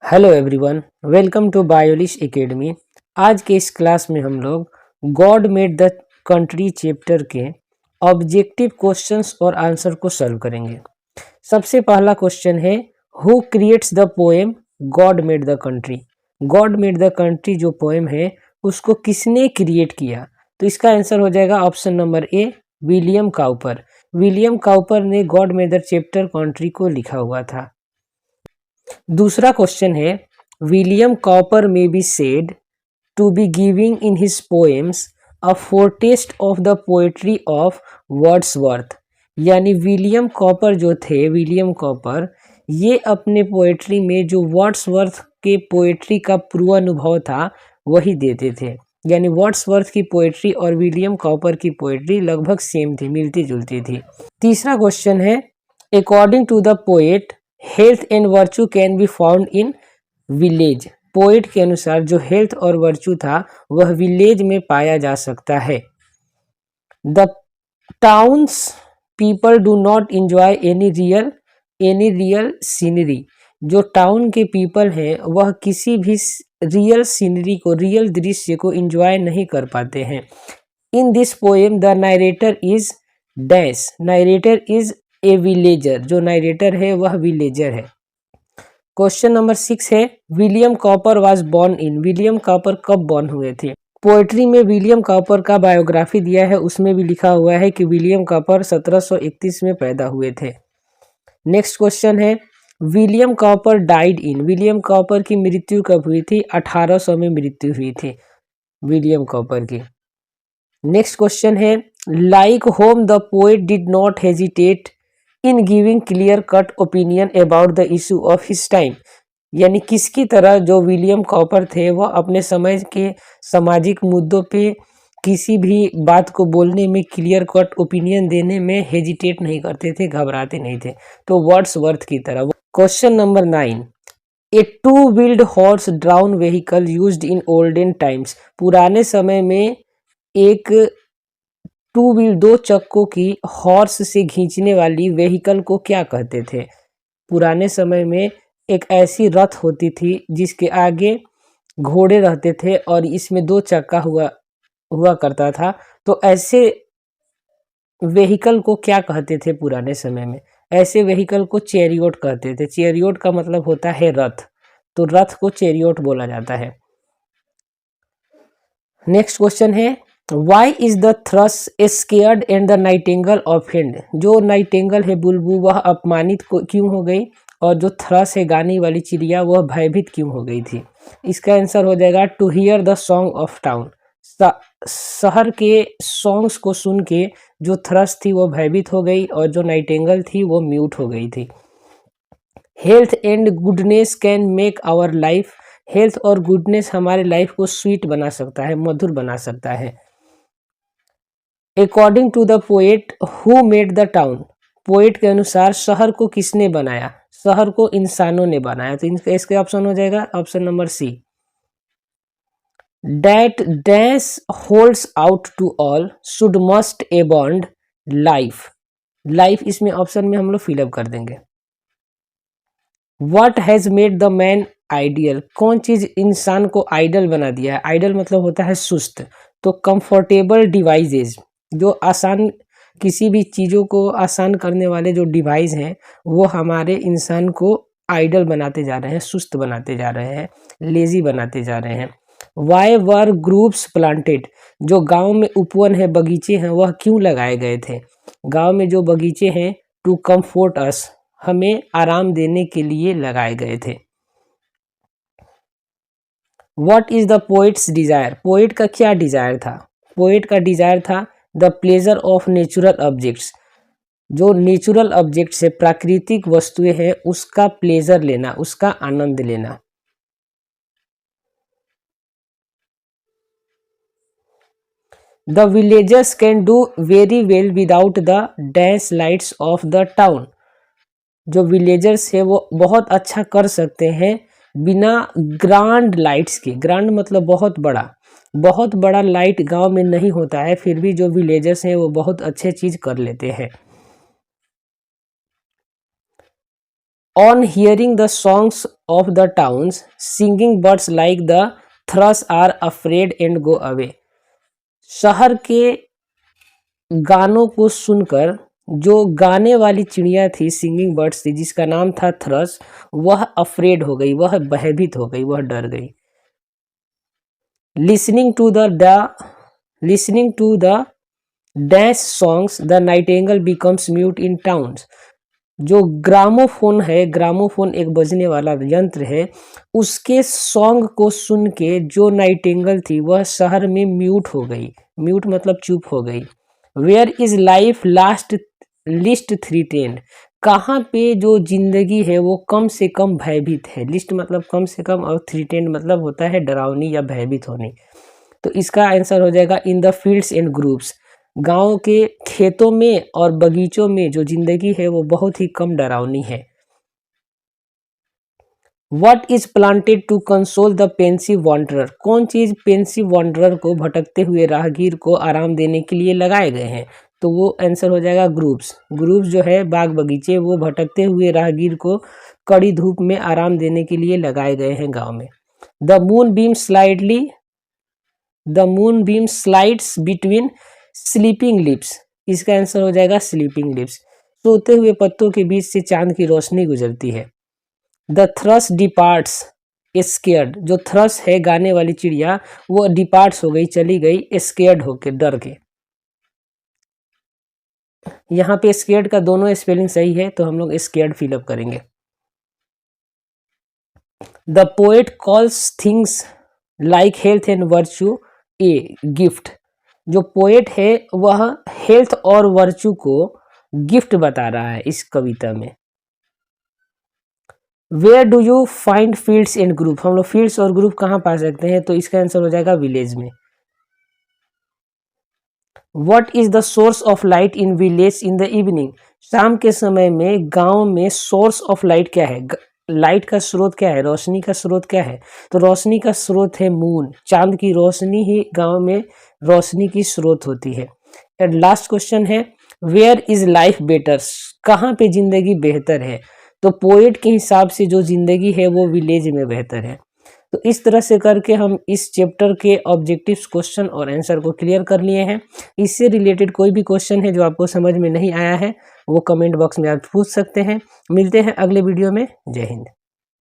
Hello everyone, welcome to Biolish academy. आज के इस क्लास में हम लोग God made the country chapter के ऑब्जेक्टिव क्वेश्चंस और आंसर को सॉल्व करेंगे। सबसे पहला क्वेश्चन है, who creates the poem God made the country. God made the country जो पोएम है उसको किसने क्रिएट किया? तो इसका आंसर हो जाएगा option number A, William Cowper. William Cowper ने God made the chapter country को लिखा हुआ था। दूसरा क्वेश्चन है, William Cowper may be said to be giving in his poems a foretaste of the poetry of Wordsworth. यानी William Cowper जो थे, विलियम कॉपर ये अपने पोएट्री में जो वर्ड्सवर्थ के पोएट्री का पूर्वानुभव था वही देते थे। यानी वर्ड्सवर्थ की पोएट्री और विलियम कॉपर की पोएट्री लगभग सेम थी, मिलती जुलती थी। तीसरा क्वेश्चन है, according to the poet health and virtue can be found in village. Poet के अनुसार जो हेल्थ और वर्चू था वह विलेज में पाया जा सकता है। The towns people do not enjoy any real scenery. जो टाउन के पीपल हैं वह किसी भी रियल सीनरी को, रियल दृश्य को इंजॉय नहीं कर पाते हैं। In this poem the narrator is dash. Narrator is a villager. जो नारेटर है वह विलेजर है। क्वेश्चन नंबर 6 है, William Cowper was born in. William Cowper कब बोर्न हुए थे? पोएट्री में विलियम कॉपर का बायोग्राफी दिया है, उसमें भी लिखा हुआ है कि विलियम कॉपर 1731 में पैदा हुए थे। नेक्स्ट क्वेश्चन है, William copper died in. William Cowper की मृत्यु कब हुई थी? 1800 में मृत्यु हुई थी विलियम कॉपर की। नेक्स्ट क्वेश्चन है, like home the poet did not hesitate in giving clear cut opinion about the issue of his time. यानी किसकी तरह जो विलियम कॉपर थे वह अपने समय के सामाजिक मुद्दों पे किसी भी बात को बोलने में, क्लियर कट ओपिनियन देने में हेजिटेट नहीं करते थे, घबराते नहीं थे। तो वर्ड्सवर्थ की तरह। Question number 9, a two wheeled horse drawn vehicle used in olden times. पुराने समय में एक टू व्हील, दो चक्कों की हॉर्स से खींचने वाली व्हीकल को क्या कहते थे? पुराने समय में एक ऐसी रथ होती थी जिसके आगे घोड़े रहते थे और इसमें दो चक्का हुआ करता था। तो ऐसे व्हीकल को क्या कहते थे पुराने समय में? ऐसे व्हीकल को चैरियोट कहते थे। चैरियोट का मतलब होता है रथ, तो रथ को चैरियोट बोला जाता है। नेक्स्ट क्वेश्चन है, why is the thrush scared and the nightingale offended. जो नाइटिंगल है बुलबुल वह अपमानित क्यों हो गई और जो थ्रस है गाने वाली चिड़िया वह भयभीत क्यों हो गई थी? इसका आंसर हो जाएगा to hear the song of town. शहर के सॉन्ग्स को सुन के जो थ्रस थी वो भयभीत हो गई और जो नाइटिंगल थी वो म्यूट हो गई थी। Health and goodness can make our life. Health और गुडनेस हमारे लाइफ को स्वीट बना सकता है, मधुर बना सकता है। According to the poet who made the town. Poet के अनुसार शहर को किसने बनाया? शहर को इंसानों ने बनाया। तो इसका ऑप्शन हो जाएगा option number C, that dash holds out to all should must abandon life. Life इसमें ऑप्शन में हम लोग फिलअप कर देंगे। What has made the man ideal. कौन चीज इंसान को आइडल बना दिया है? आइडल मतलब होता है सुस्त। तो कंफर्टेबल डिवाइसेस, जो आसान, किसी भी चीज़ों को आसान करने वाले जो डिवाइस हैं वो हमारे इंसान को आइडल बनाते जा रहे हैं, सुस्त बनाते जा रहे हैं, लेजी बनाते जा रहे हैं। Why were groups planted. जो गांव में उपवन है, बगीचे हैं, वह क्यों लगाए गए थे? गांव में जो बगीचे हैं टू कम्फोर्ट अस, हमें आराम देने के लिए लगाए गए थे। What is the poet's desire. Poet का क्या डिजायर था? पोएट का डिजायर था the pleasure of natural objects. जो नेचुरल ऑब्जेक्ट्स है, प्राकृतिक वस्तुएं हैं, उसका प्लेजर लेना, उसका आनंद लेना। The villagers can do very well without the dash lights off the town. जो विलेजर्स है वो बहुत अच्छा कर सकते हैं बिना ग्रांड लाइट्स के। ग्रांड मतलब बहुत बड़ा, बहुत बड़ा लाइट गांव में नहीं होता है, फिर भी जो विलेजर्स हैं वो बहुत अच्छे चीज कर लेते हैं। On hearing the songs of the towns singing birds like the thrush are afraid and go away. शहर के गानों को सुनकर जो गाने वाली चिड़िया थी, सिंगिंग बर्ड्स थी, जिसका नाम था थ्रस, वह अफ्रेड हो गई, वह भयभीत हो गई, वह डर गई। Listening to the dash songs the nightingale becomes mute in towns. जो ग्रामोफोन है, ग्रामोफोन एक बजने वाला यंत्र है, उसके सॉन्ग को सुन के जो नाइटिंगेल थी वह शहर में म्यूट हो गई। म्यूट मतलब चुप हो गई। Where is life least threatened. कहाँ पे जो जिंदगी है वो कम से कम भयभीत है। लिस्ट मतलब कम से कम और थ्रीटेंड मतलब होता है डरावनी या भयभीत होनी। तो इसका आंसर हो जाएगा in the fields and groups. गांव के खेतों में और बगीचों में जो जिंदगी है वो बहुत ही कम डरावनी है। What is planted to console the pensive wanderer? कौन चीज पेंसिव वॉन्डरर को, भटकते हुए राहगीर को आराम देने के लिए लगाए गए हैं? तो वो आंसर हो जाएगा ग्रुप्स। ग्रुप्स जो है बाग बगीचे, वो भटकते हुए राहगीर को कड़ी धूप में आराम देने के लिए लगाए गए हैं गांव में। The moon beam slides between sleeping lips. इसका आंसर हो जाएगा स्लीपिंग लिप्स। सोते हुए पत्तों के बीच से चांद की रोशनी गुजरती है। The thrush departs scared. जो थ्रस है गाने वाली चिड़िया, वो डिपार्ट्स हो गई, चली गई, स्केयर्ड होके, डर के। यहाँ पे स्केयर्ड का दोनों स्पेलिंग सही है, तो हम लोग स्केयर्ड फिलअप करेंगे। The poet calls things like health and virtue a gift. जो पोएट है वह हेल्थ और वर्च्यू को गिफ्ट बता रहा है इस कविता में। Where do you find fields and group. हम लोग फील्ड्स और ग्रुप कहाँ पा सकते हैं? तो इसका आंसर हो जाएगा विलेज में। What is the source of light in village in the evening. शाम के समय में गांव में सोर्स ऑफ लाइट क्या है? लाइट का स्रोत क्या है? रोशनी का स्रोत क्या है? तो रोशनी का स्रोत है मून। चांद की रोशनी ही गांव में रोशनी की स्रोत होती है। एंड लास्ट क्वेश्चन है वेयर इज लाइफ बेटर। कहाँ पे जिंदगी बेहतर है? तो पोएट के हिसाब से जो जिंदगी है वो विलेज में बेहतर है। तो इस तरह से करके हम इस चैप्टर के ऑब्जेक्टिव्स, क्वेश्चन और आंसर को क्लियर कर लिए हैं। इससे रिलेटेड कोई भी क्वेश्चन है जो आपको समझ में नहीं आया है, वो कमेंट बॉक्स में आप पूछ सकते हैं। मिलते हैं अगले वीडियो में। जय हिंद।